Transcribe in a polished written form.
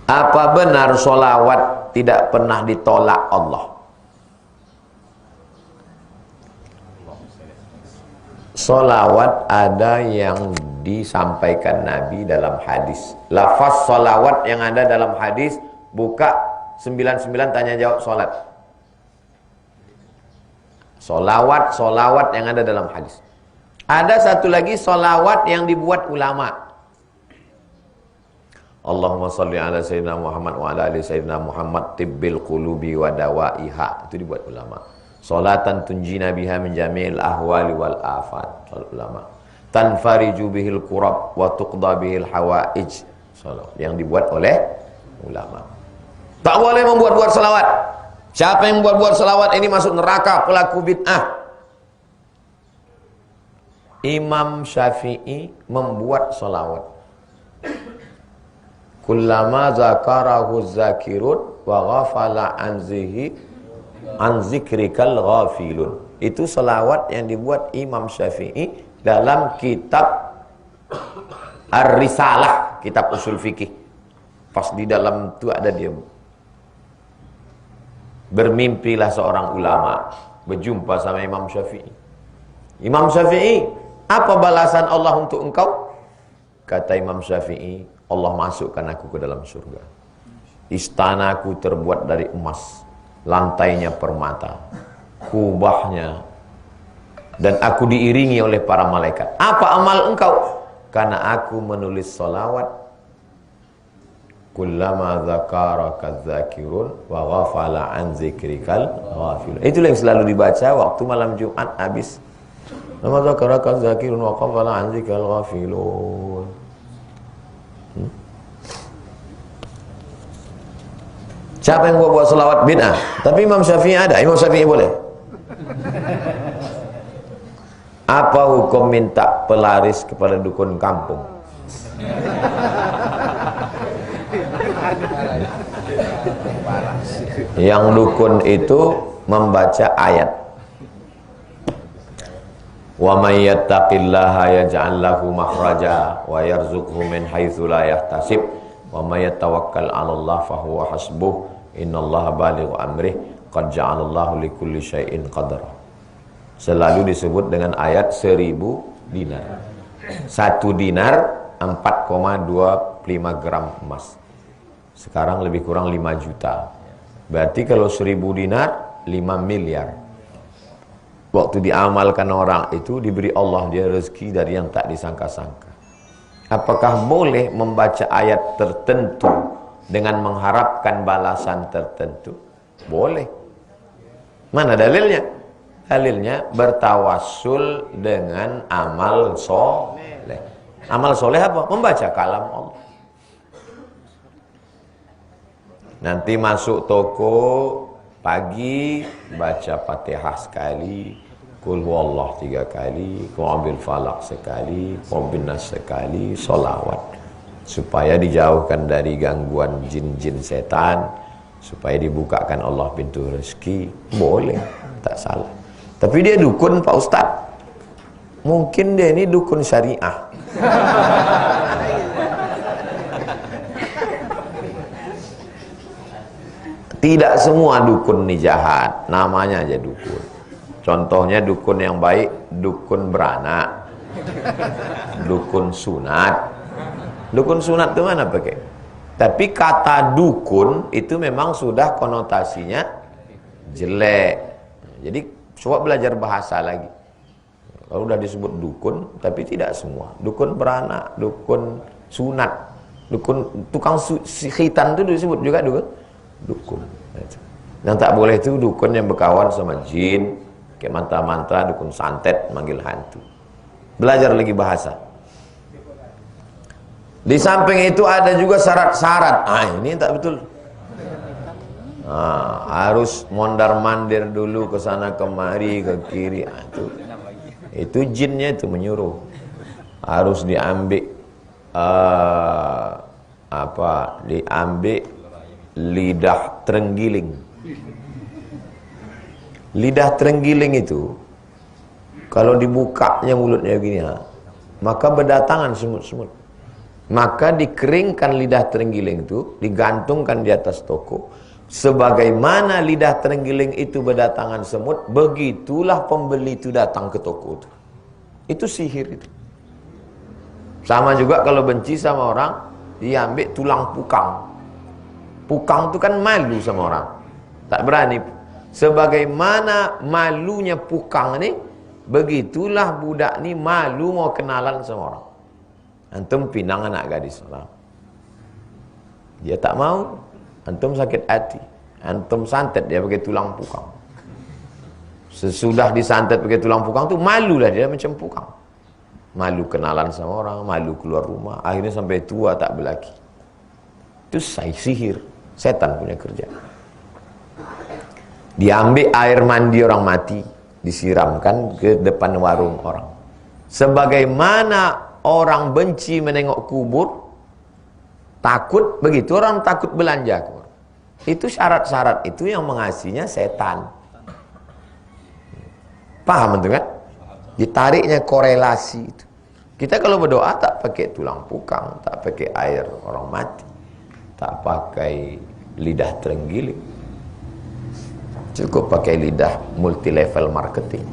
Apa benar solawat tidak pernah ditolak Allah? Solawat ada yang disampaikan Nabi dalam hadis. Lafaz solawat yang ada dalam hadis, buka 99 tanya jawab solat. Solawat yang ada dalam hadis. Ada satu lagi solawat yang dibuat ulama. Allahumma salli ala sayyidina Muhammad wa ala ali sayyidina Muhammad tibbil qulubi wa dawaiha. Itu dibuat ulama. Salatan tunjina biha min jami'il ahwali wal afat. Ulama. Tanfariju bihil kurab wa tuqda bihil hawaij. Yang dibuat oleh ulama. Tak boleh membuat-buat salawat. Siapa yang membuat-buat salawat ini masuk neraka, pelaku bid'ah. Imam Syafi'i membuat salawat. Kullama zakarahu zakirun wa ghafala an zikrikal ghafilun. Itu salawat yang dibuat Imam Syafi'i dalam kitab Ar-Risalah, kitab usul fikih. Pas di dalam itu ada dia. Bermimpilah seorang ulama berjumpa sama Imam Syafi'i. Imam Syafi'i, apa balasan Allah untuk engkau? Kata Imam Syafi'i, Allah masukkan aku ke dalam surga. Istanaku terbuat dari emas, lantainya permata, kubahnya, dan aku diiringi oleh para malaikat. Apa amal engkau? Karena aku menulis salawat. Kullama dzakaraka dzakirun wa ghafala an zikrikal ghafilun. Itulah yang selalu dibaca waktu malam Jumat habis. Lama dzakaraka dzakirun wa ghafala an zikrikal ghafilun. Siapa yang buat selawat bid'ah? Tapi Imam Syafi'i ada. Imam Syafi'i boleh. Apa hukum minta pelaris kepada dukun kampung? Yang dukun itu membaca ayat. Wa may yattaqillaha yaj'al lahu makhraja wa yarzuqhu min haitsu la yahtasib wa may yatawakkal 'alallahi fa huwa hasbuh. Innallaha balighu amrih qad ja'alallahu likulli syai'in qadara. Selalu disebut dengan ayat 1000 dinar. 1 dinar 4,25 gram emas. Sekarang lebih kurang 5 juta. Berarti kalau 1000 dinar 5 miliar. Waktu diamalkan orang itu diberi Allah dia rezeki dari yang tak disangka-sangka. Apakah boleh membaca ayat tertentu dengan mengharapkan balasan tertentu? Boleh. Mana dalilnya? Dalilnya bertawassul dengan amal soleh. Amal soleh apa? Membaca kalam Allah. Nanti masuk toko pagi baca Fatihah sekali, Qul huwallah 3 kali, Qul bil falaq sekali, Qul bin nas sekali, sholawat. Supaya dijauhkan dari gangguan jin-jin setan, supaya dibukakan Allah pintu rezeki. Boleh, tak salah. Tapi dia dukun Pak Ustaz. Mungkin dia ini dukun syariah. Tidak semua dukun ini jahat, namanya aja dukun. Contohnya dukun yang baik, dukun beranak, dukun sunat. Dukun sunat itu mana pakai? Tapi kata dukun itu memang sudah konotasinya jelek. Jadi coba belajar bahasa lagi. Kalau udah disebut dukun, tapi tidak semua. Dukun beranak, dukun sunat, dukun tukang khitan itu disebut juga dukun. Yang tak boleh itu dukun yang berkawan sama jin, kayak mantra-mantra, dukun santet, manggil hantu. Belajar lagi bahasa. Di samping itu ada juga syarat-syarat. Ini tak betul. Harus mondar-mandir dulu ke sana kemari, ke kiri. Itu jinnya itu menyuruh. Harus diambil diambil lidah terenggiling. Lidah terenggiling itu kalau dibukanya mulutnya begini, maka berdatangan semut-semut. Maka dikeringkan lidah terenggiling itu, digantungkan di atas toko. Sebagaimana lidah terenggiling itu berdatangan semut, begitulah pembeli itu datang ke toko itu. Itu sihir itu. Sama juga kalau benci sama orang, dia ambil tulang pukang. Pukang itu kan malu sama orang, tak berani. Sebagaimana malunya pukang ini, begitulah budak ni malu mau kenalan sama orang. Antum pinang anak gadis orang, dia tak mau. Antum sakit hati, antum santet dia pakai tulang pukang. Sesudah disantet pakai tulang pukang tu malulah dia macam pukang. Malu kenalan sama orang, malu keluar rumah, akhirnya sampai tua tak berlaki. Itu sihir, setan punya kerja. Diambil air mandi orang mati, disiramkan ke depan warung orang. Sebagaimana orang benci menengok kubur, takut, begitu orang takut belanja. Itu syarat-syarat itu yang mengasihnya setan. Paham itu kan? Ditariknya korelasi itu. Kita kalau berdoa tak pakai tulang pukang, tak pakai air orang mati, tak pakai lidah terenggiling, cukup pakai lidah multi level marketing.